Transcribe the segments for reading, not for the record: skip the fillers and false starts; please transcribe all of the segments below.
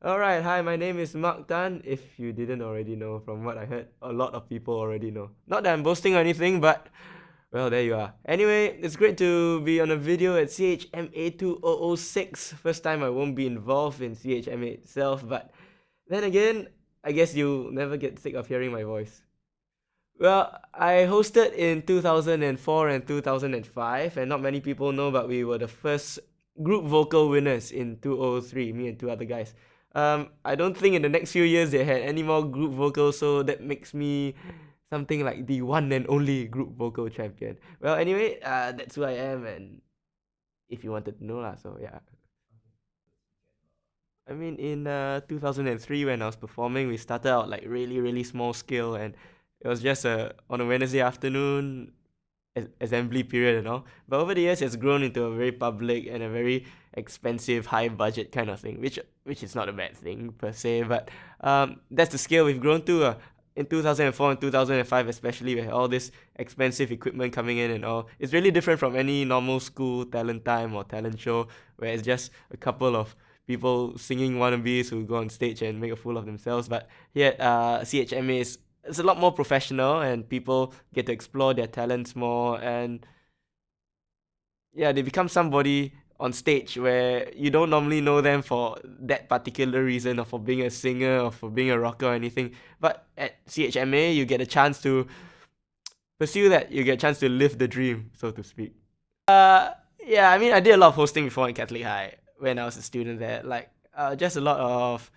Alright, hi, my name is Mark Tan. If you didn't already know, from what I heard, a lot of people already know. Not that I'm boasting or anything, but well, there you are. Anyway, it's great to be on a video at CHMA2006. First time I won't be involved in CHMA itself, but then again, I guess you'll never get sick of hearing my voice. Well, I hosted in 2004 and 2005, and not many people know, but we were the first group vocal winners in 2003, me and two other guys. I don't think in the next few years they had any more group vocals, so that makes me something like the one and only group vocal champion. Well, anyway, that's who I am, and if you wanted to know lah, so yeah. I mean, in 2003 when I was performing, we started out like really small scale, and it was just on a Wednesday afternoon assembly period and all. But over the years, it's grown into a very public and a very expensive, high budget kind of thing, which is not a bad thing per se. But that's the scale we've grown to. In 2004 and 2005, especially with all this expensive equipment coming in and all, it's really different from any normal school talent time or talent show where it's just a couple of people singing wannabes who go on stage and make a fool of themselves. But yet, CHMA is it's a lot more professional and people get to explore their talents more, and yeah, they become somebody on stage where you don't normally know them for that particular reason or for being a singer or for being a rocker or anything. But at CHMA, you get a chance to pursue that. You get a chance to live the dream, so to speak. Yeah, I mean, I did a lot of hosting before in Catholic High when I was a student there. Like, just a lot of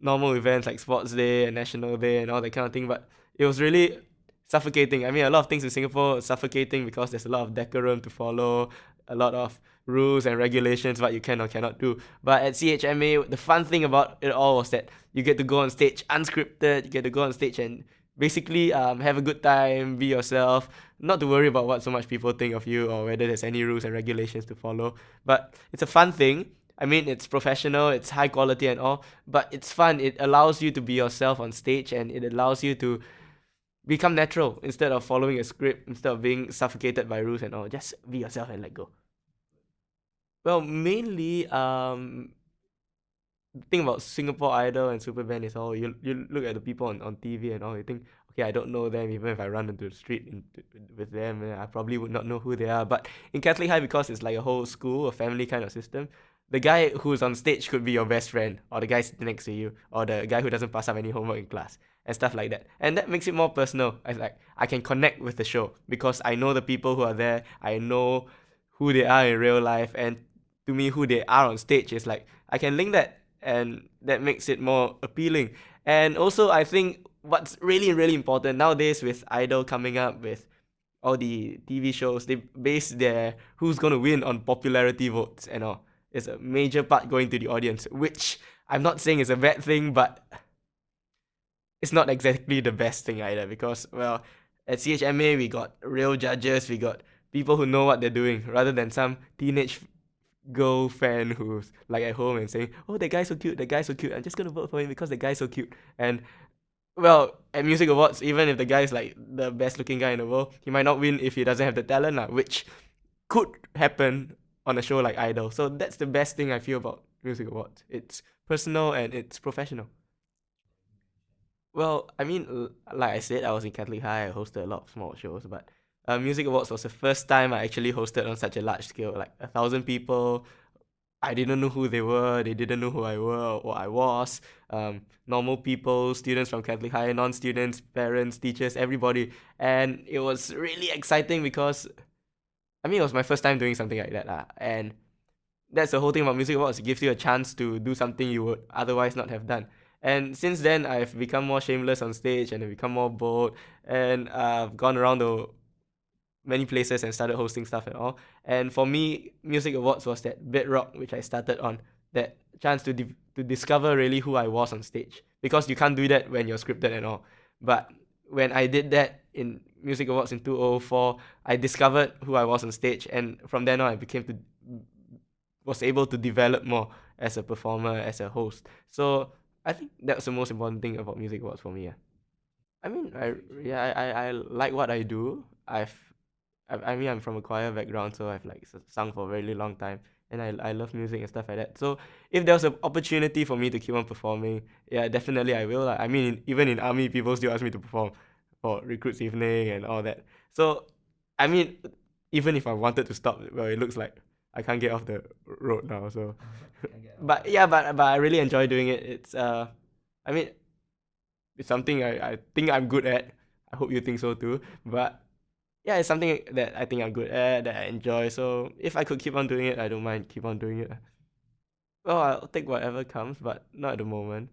normal events like Sports Day and National Day and all that kind of thing. But it was really suffocating. I mean, a lot of things in Singapore are suffocating because there's a lot of decorum to follow, a lot of rules and regulations what you can or cannot do. But at CHMA, the fun thing about it all was that you get to go on stage unscripted. You get to go on stage and basically have a good time, be yourself, not to worry about what so much people think of you or whether there's any rules and regulations to follow. But it's a fun thing. I mean, it's professional, it's high quality and all, but it's fun. It allows you to be yourself on stage, and it allows you to become natural instead of following a script, instead of being suffocated by rules and all. Just be yourself and let go. Well, mainly, the thing about Singapore Idol and Superband is all you look at the people on TV and all, you think, okay, I don't know them. Even if I run into the street with them, I probably would not know who they are. But in Catholic High, because it's like a whole school, a family kind of system, the guy who's on stage could be your best friend, or the guy sitting next to you, or the guy who doesn't pass up any homework in class, and stuff like that. And that makes it more personal. I can connect with the show because I know the people who are there. I know who they are in real life, and to me, who they are on stage is like I can link that, and that makes it more appealing. And also, I think what's really important nowadays with Idol coming up with all the TV shows, they base their who's gonna win on popularity votes and all. It's a major part going to the audience, which I'm not saying is a bad thing, but it's not exactly the best thing either because, well, at CHMA, we got real judges, we got people who know what they're doing rather than some teenage girl fan who's like at home and saying, "Oh, that guy's so cute, that guy's so cute. I'm just gonna vote for him because the guy's so cute." And well, at music awards, even if the guy's like the best looking guy in the world, he might not win if he doesn't have the talent, which could happen on a show like Idol. So that's the best thing I feel about music awards. It's personal and it's professional. Well, I mean, like I said, I was in Catholic High. I hosted a lot of small shows, but Music Awards was the first time I actually hosted on such a large scale, like 1,000 people. I didn't know who they were. They didn't know who I were or I was. Normal people, students from Catholic High, non-students, parents, teachers, everybody, and it was really exciting because I mean it was my first time doing something like that, and that's the whole thing about music awards. It gives you a chance to do something you would otherwise not have done. And since then, I've become more shameless on stage and I've become more bold. And I've gone around the many places and started hosting stuff and all. And for me, music awards was that bedrock which I started on. That chance to discover really who I was on stage, because you can't do that when you're scripted and all. But when I did that in music awards in 2004, I discovered who I was on stage, and from then on, I became to was able to develop more as a performer, as a host. So I think that's the most important thing about music awards for me. Yeah. I mean, I like what I do. I mean, I'm from a choir background, so I've like sung for a really long time. and I love music and stuff like that. So if there was an opportunity for me to keep on performing, yeah, definitely I will lah. I mean, even in army, people still ask me to perform for recruits evening and all that. So, I mean, even if I wanted to stop, well, it looks like I can't get off the road now. So, but yeah, but I really enjoy doing it. I mean, it's something I think I'm good at. I hope you think so too. But yeah, it's something that I think I'm good at, that I enjoy. So if I could keep on doing it, I don't mind keep on doing it. Well, I'll take whatever comes, but not at the moment,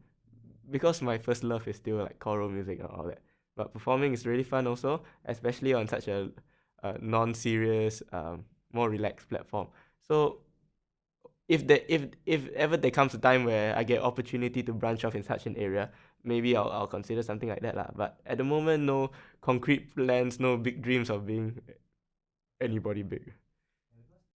because my first love is still like choral music and all that. But performing is really fun also, especially on such a non-serious, more relaxed platform. So if ever there comes a time where I get opportunity to branch off in such an area, maybe I'll consider something like that lah. But at the moment, no concrete plans, no big dreams of being anybody big.